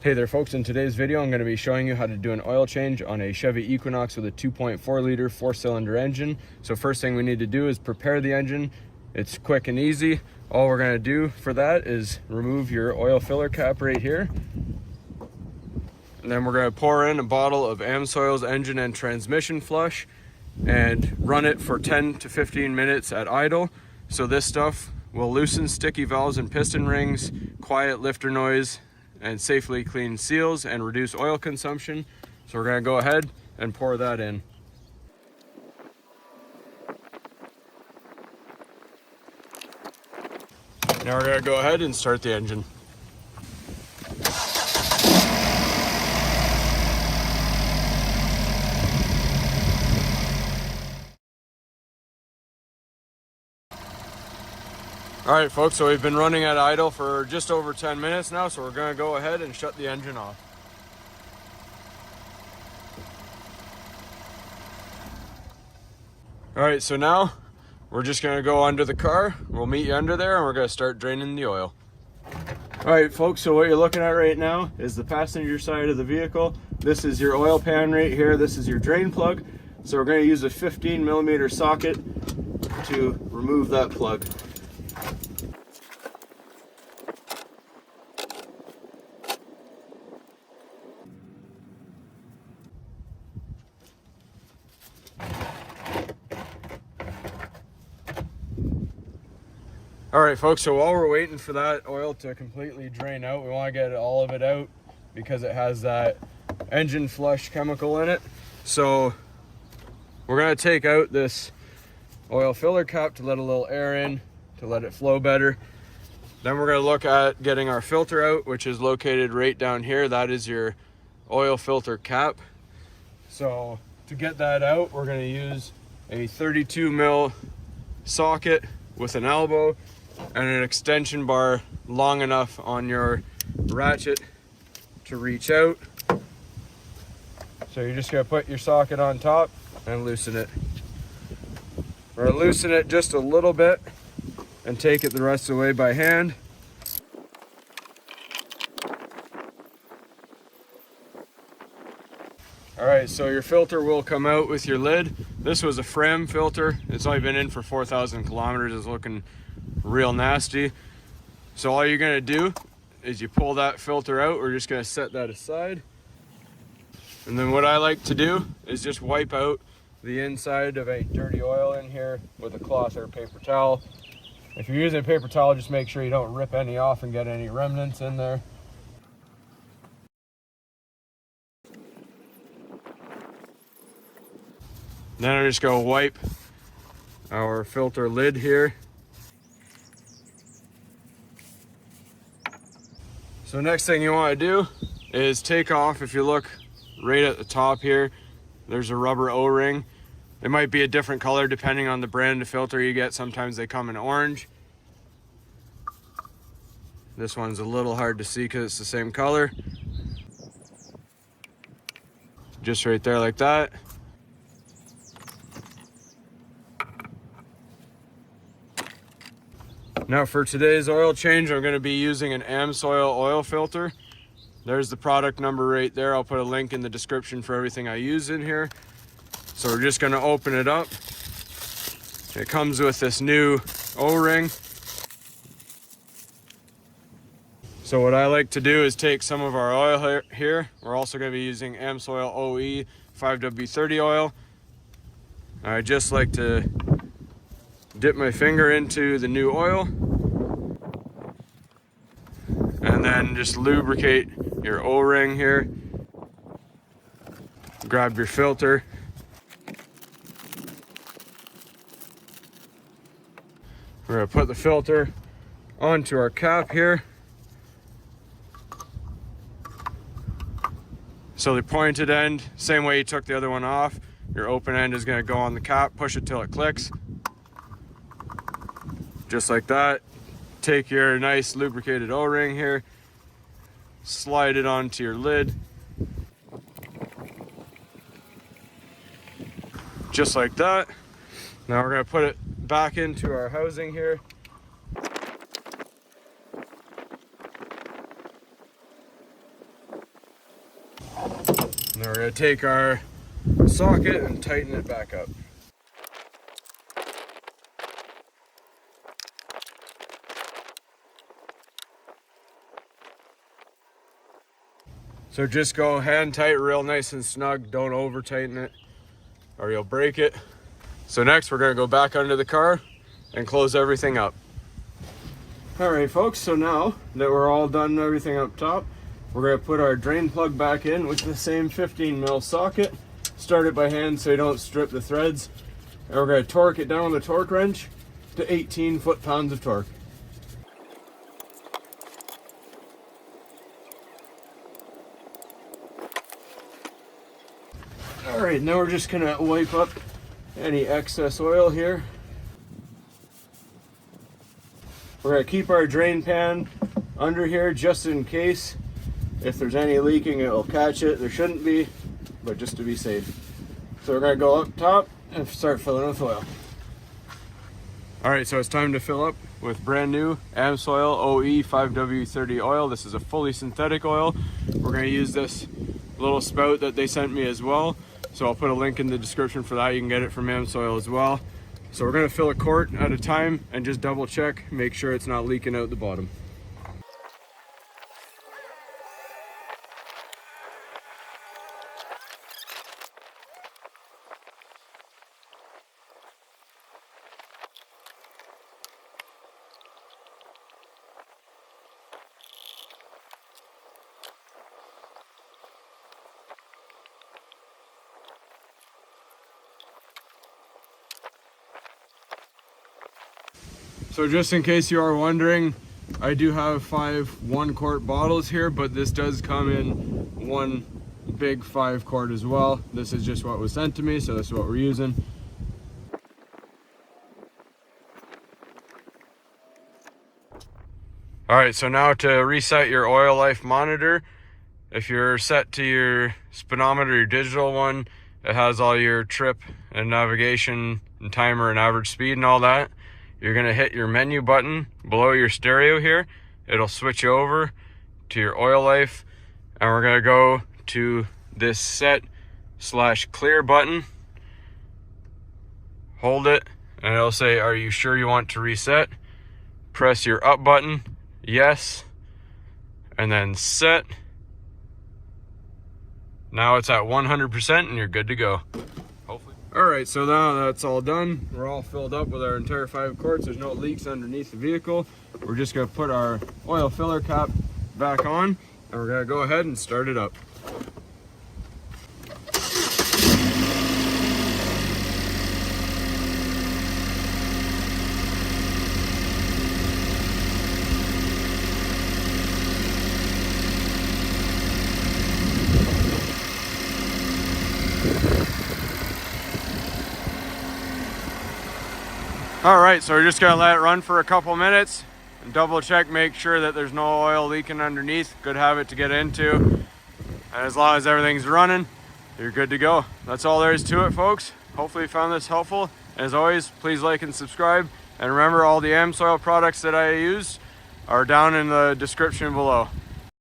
Hey there folks, in today's video I'm going to be showing you how to do an oil change on a Chevy Equinox with a 2.4 liter 4-cylinder engine. So first thing we need to do is prepare the engine. It's quick and easy. All we're going to do for that is remove your oil filler cap right here. And then we're going to pour in a bottle of AMSOIL's engine and transmission flush and run it for 10 to 15 minutes at idle. So this stuff will loosen sticky valves and piston rings, quiet lifter noise, and safely clean seals and reduce oil consumption. So we're going to go ahead and pour that in. Now we're going to go ahead and start the engine. All right folks, so we've been running at idle for just over 10 minutes now, so we're going to go ahead and shut the engine off. All right, so now we're just going to go under the car. We'll meet you under there and we're going to start draining the oil. All right folks, so what you're looking at right now is the passenger side of the vehicle. This is your oil pan right here. This is your drain plug. So we're going to use a 15mm socket to remove that plug. All right folks, so while we're waiting for that oil to completely drain out, we want to get all of it out because it has that engine flush chemical in it. So we're going to take out this oil filler cap to let a little air in, to let it flow better. Then we're going to look at getting our filter out, which is located right down here. That is your oil filter cap. So to get that out, we're going to use a 32mm socket with an elbow and an extension bar long enough on your ratchet to reach out. So you're just going to put your socket on top and loosen it. Or loosen it just a little bit and take it the rest of the way by hand. All right, so your filter will come out with your lid. This was a Fram filter. It's only been in for 4,000 kilometers. It's looking real nasty. So all you're gonna do is you pull that filter out. We're just gonna set that aside. And then what I like to do is just wipe out the inside of any dirty oil in here with a cloth or a paper towel. If you're using a paper towel, just make sure you don't rip any off and get any remnants in there. Then I'm just gonna wipe our filter lid here. So next thing you want to do is take off, if you look right at the top here, there's a rubber O-ring. It might be a different color depending on the brand of filter you get. Sometimes they come in orange. This one's a little hard to see because it's the same color. Just right there like that. Now for today's oil change, I'm going to be using an AMSOIL oil filter. There's the product number right there. I'll put a link in the description for everything I use in here. So we're just going to open it up. It comes with this new O-ring. So what I like to do is take some of our oil here. We're also going to be using AMSOIL OE 5W30 oil. I just like to dip my finger into the new oil and then just lubricate your O-ring here. Grab your filter. We're going to put the filter onto our cap here. So the pointed end, same way you took the other one off, your open end is going to go on the cap. Push it till it clicks. Just like that. Take your nice lubricated O-ring here, slide it onto your lid. Just like that. Now we're going to put it back into our housing here. And then we're going to take our socket and tighten it back up. So just go hand tight, real nice and snug. Don't over tighten it or you'll break it. So next we're gonna go back under the car and close everything up. All right folks, so now that we're all done everything up top, we're gonna put our drain plug back in with the same 15 mil socket. Start it by hand so you don't strip the threads. And we're gonna torque it down with a torque wrench to 18 foot-pounds of torque. All right, now we're just gonna wipe up any excess oil here. We're gonna keep our drain pan under here just in case. If there's any leaking, it'll catch it. There shouldn't be, but just to be safe. So we're gonna go up top and start filling with oil. All right, so it's time to fill up with brand new AMSOIL OE 5W30 oil. This is a fully synthetic oil. We're gonna use this little spout that they sent me as well. So I'll put a link in the description for that. You can get it from AMSOIL as well. So we're gonna fill a quart at a time and just double check, make sure it's not leaking out the bottom. So just in case you are wondering, I do have 5 1-quart bottles here, but this does come in one big 5-quart as well. This is just what was sent to me, so this is what we're using. All right, so now to reset your oil life monitor, if you're set to your speedometer, your digital one, it has all your trip and navigation and timer and average speed and all that. You're gonna hit your menu button below your stereo here. It'll switch you over to your oil life, and we're gonna go to this set/clear button. Hold it, and it'll say, are you sure you want to reset? Press your up button, yes, and then set. Now it's at 100% and you're good to go. All right, so now that's all done. We're all filled up with our entire 5 quarts. There's no leaks underneath the vehicle. We're just gonna put our oil filler cap back on, and we're gonna go ahead and start it up. All right, so we're just gonna let it run for a couple minutes and double check, make sure that there's no oil leaking underneath. Good habit to get into. And as long as everything's running, you're good to go. That's all there is to it, folks. Hopefully you found this helpful. As always, please like and subscribe. And remember, all the AMSOIL products that I use are down in the description below.